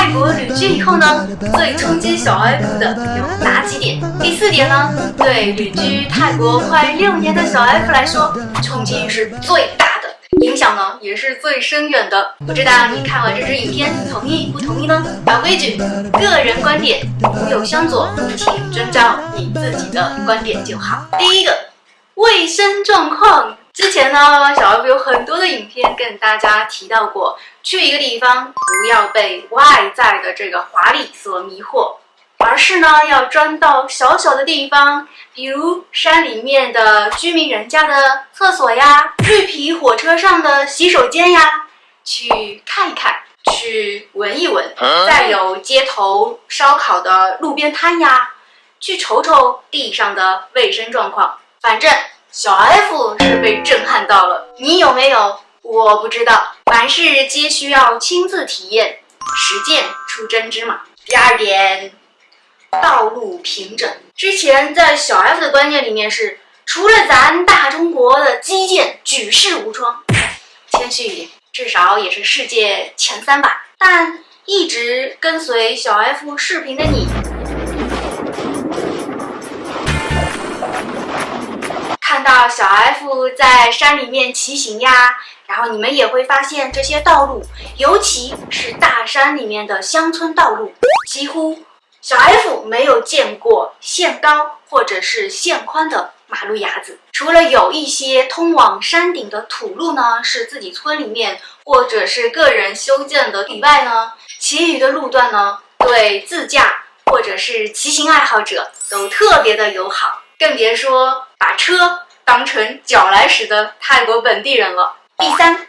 泰国旅居以后呢，最冲击小 F 的有哪几点？第4点呢，对旅居泰国快6年的小 F 来说，冲击是最大的，影响呢也是最深远的。不知道你看完这支影片同意不同意呢？老规矩，个人观点无有相左，请遵照你自己的观点就好。第一个，卫生状况。之前呢，小 F 有很多的影片跟大家提到过，去一个地方不要被外在的这个华丽所迷惑，而是呢要钻到小小的地方，比如山里面的居民人家的厕所呀，绿皮火车上的洗手间呀，去看一看，去闻一闻，再有街头烧烤的路边摊呀，去瞅瞅地上的卫生状况。反正小 F 是被震撼到了，你有没有？我不知道，凡事皆需要亲自体验，实践出真知嘛。第2点，道路平整。之前在小 F 的观念里面是，除了咱大中国的基建举世无双，谦虚一点，至少也是世界前3吧。但一直跟随小 F 视频的你，看到小 F 在山里面骑行呀，然后你们也会发现这些道路，尤其是大山里面的乡村道路，几乎小 F 没有见过限高或者是限宽的马路牙子。除了有一些通往山顶的土路呢，是自己村里面或者是个人修建的以外呢，其余的路段呢，对自驾或者是骑行爱好者都特别的友好，更别说把车当成脚来使的泰国本地人了。第3，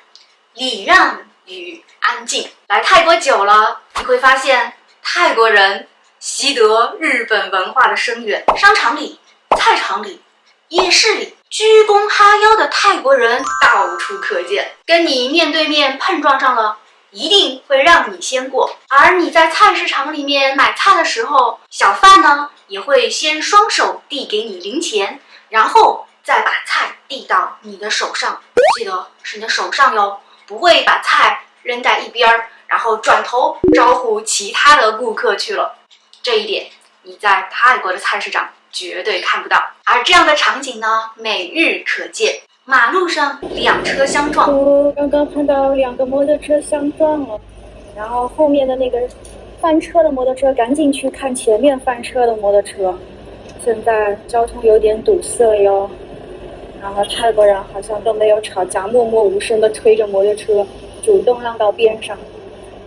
礼让与安静。来泰国久了，你会发现泰国人习得日本文化的深远，商场里、菜场里、夜市里，鞠躬哈腰的泰国人到处可见。跟你面对面碰撞上了，一定会让你先过。而你在菜市场里面买菜的时候，小贩呢也会先双手递给你零钱，然后再把菜递到你的手上，记得是你的手上哟，不会把菜扔在一边，然后转头招呼其他的顾客去了。这一点你在泰国的菜市场绝对看不到，而这样的场景呢，每日可见。马路上2车相撞，我刚刚看到2个摩托车相撞了，然后后面的那个翻车的摩托车赶紧去看前面翻车的摩托车，现在交通有点堵塞哟。然后泰国人好像都没有吵架，默默无声地推着摩托车主动让到边上，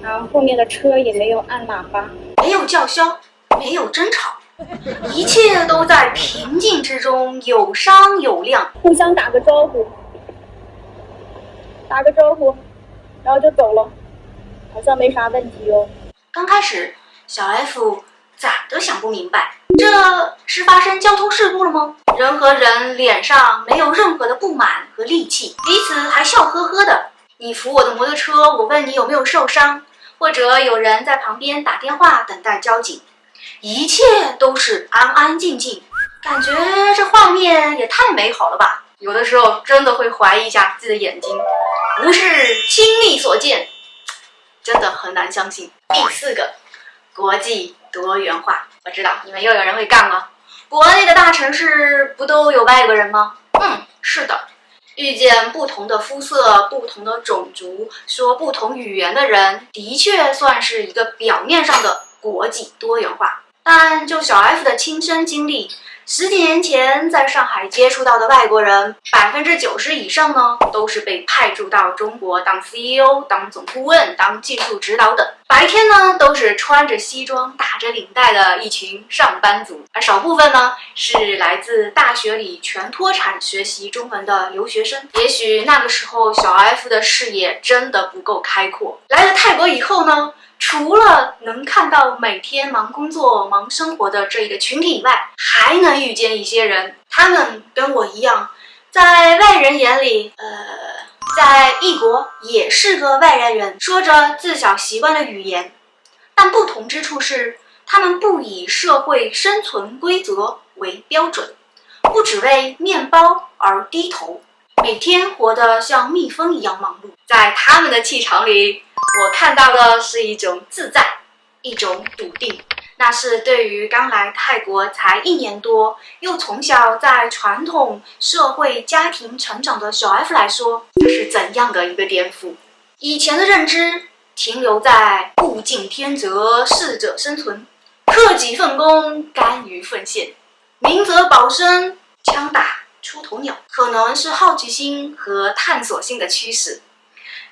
然后后面的车也没有按喇叭，没有叫嚣，没有争吵，一切都在平静之中，有商有量，互相打个招呼，然后就走了，好像没啥问题哦。刚开始小 F 咋都想不明白，这是发生交通事故了吗？人和人脸上没有任何的不满和戾气，彼此还笑呵呵的。你扶我的摩托车，我问你有没有受伤，或者有人在旁边打电话等待交警，一切都是安安静静，感觉这画面也太美好了吧。有的时候真的会怀疑一下自己的眼睛，不是亲力所见，真的很难相信。第4个，国际多元化。我知道你们又有人会杠了，国内的大城市不都有外国人吗？是的，遇见不同的肤色、不同的种族、说不同语言的人，的确算是一个表面上的国际多元化。但就小 F 的亲身经历，10几年前在上海接触到的外国人，90%以上呢都是被派驻到中国当 CEO、当总顾问、当技术指导等，白天呢都是穿着西装、打着领带的一群上班族，而少部分呢是来自大学里全脱产学习中文的留学生。也许那个时候小 F 的视野真的不够开阔，来了泰国以后呢，除了能看到每天忙工作、忙生活的这一个群体以外，还能遇见一些人，他们跟我一样，在外人眼里，在异国也是个外来人，说着自小习惯的语言，但不同之处是，他们不以社会生存规则为标准，不只为面包而低头，每天活得像蜜蜂一样忙碌。在他们的气场里，我看到的是一种自在、一种笃定。那是对于刚来泰国才1年多，又从小在传统社会家庭成长的小 F 来说，这是怎样的一个颠覆？以前的认知停留在物竞天择、适者生存，克己奉公、甘于奉献，明哲保身、枪打出头鸟，可能是好奇心和探索性的驱使，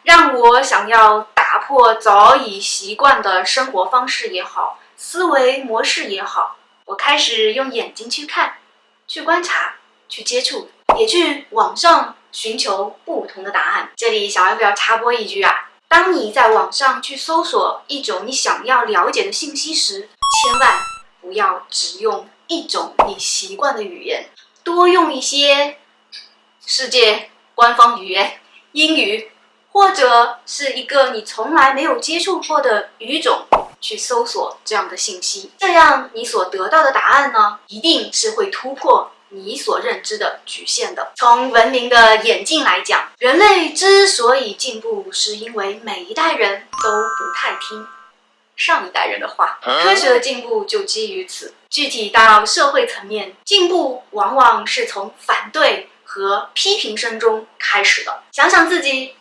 让我想要打破早已习惯的生活方式也好，思维模式也好，我开始用眼睛去看，去观察，去接触，也去网上寻求不同的答案。这里小 F 要插播一句啊，当你在网上去搜索一种你想要了解的信息时，千万不要只用一种你习惯的语言，多用一些世界官方语言，英语，或者是一个你从来没有接触过的语种去搜索这样的信息，这样你所得到的答案呢，一定是会突破你所认知的局限的。从文明的演进来讲，人类之所以进步，是因为每一代人都不太听上一代人的话，科学的进步就基于此。具体到社会层面，进步往往是从反对和批评声中开始的。想想自己，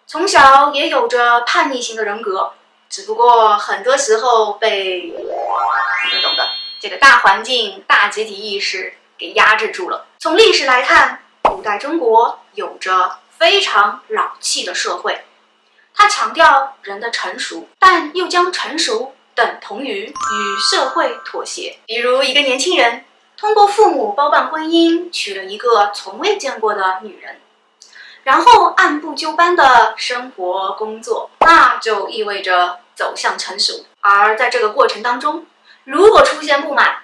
从小也有着叛逆型的人格，只不过很多时候被你们懂的这个大环境、大集体意识给压制住了。从历史来看，古代中国有着非常老气的社会，它强调人的成熟，但又将成熟等同于与社会妥协。比如一个年轻人通过父母包办婚姻，娶了一个从未见过的女人，然后按部就班的生活工作，那就意味着走向成熟。而在这个过程当中，如果出现不满，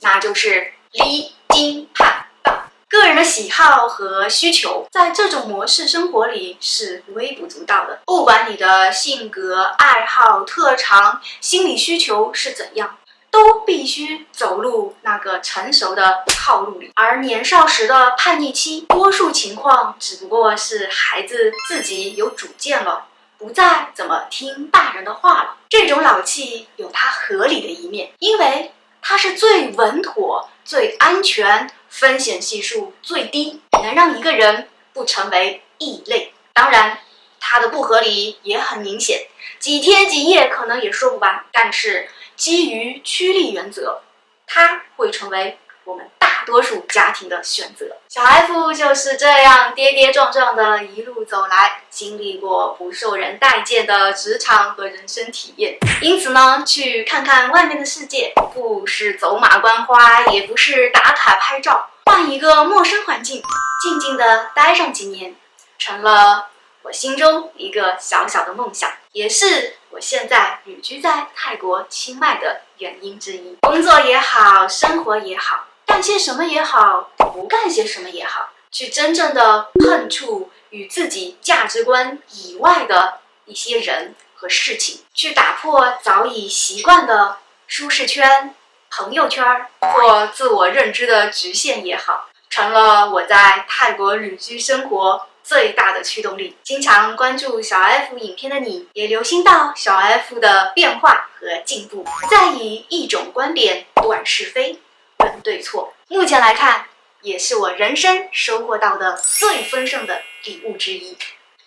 那就是离经叛道。个人的喜好和需求在这种模式生活里是微不足道的，不管你的性格、爱好、特长、心理需求是怎样，都必须走入那个成熟的套路里。而年少时的叛逆期，多数情况只不过是孩子自己有主见了，不再怎么听大人的话了。这种老气有它合理的一面，因为它是最稳妥、最安全、风险系数最低，能让一个人不成为异类。当然，它的不合理也很明显，几天几夜可能也说不完，但是基于趋利原则，它会成为我们大多数家庭的选择。小 F 就是这样跌跌撞撞的一路走来，经历过不受人待见的职场和人生体验。因此呢，去看看外面的世界，不是走马观花，也不是打卡拍照，换一个陌生环境，静静的待上几年，成了我心中一个小小的梦想，也是我现在旅居在泰国清迈的原因之一。工作也好，生活也好，干些什么也好，不干些什么也好，去真正的碰触与自己价值观以外的一些人和事情，去打破早已习惯的舒适圈、朋友圈或自我认知的局限也好，成了我在泰国旅居生活最大的驱动力。经常关注小 F 影片的你，也留心到小 F 的变化和进步，不再以一种观点断是非、论对错。目前来看，也是我人生收获到的最丰盛的礼物之一。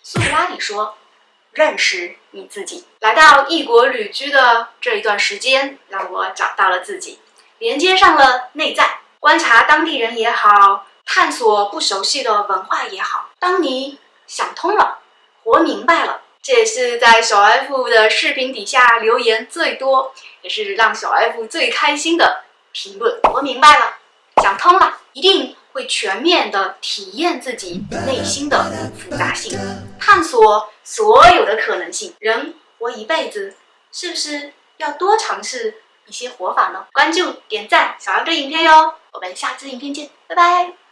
苏格拉底说，认识你自己。来到异国旅居的这一段时间，让我找到了自己，连接上了内在，观察当地人也好，探索不熟悉的文化也好。当你想通了，活明白了，这也是在小 F 的视频底下留言最多，也是让小 F 最开心的评论。活明白了，想通了，一定会全面的体验自己内心的复杂性，探索所有的可能性。人活一辈子，是不是要多尝试一些活法呢？关注、点赞小 F 的影片哟，我们下支影片见，拜拜。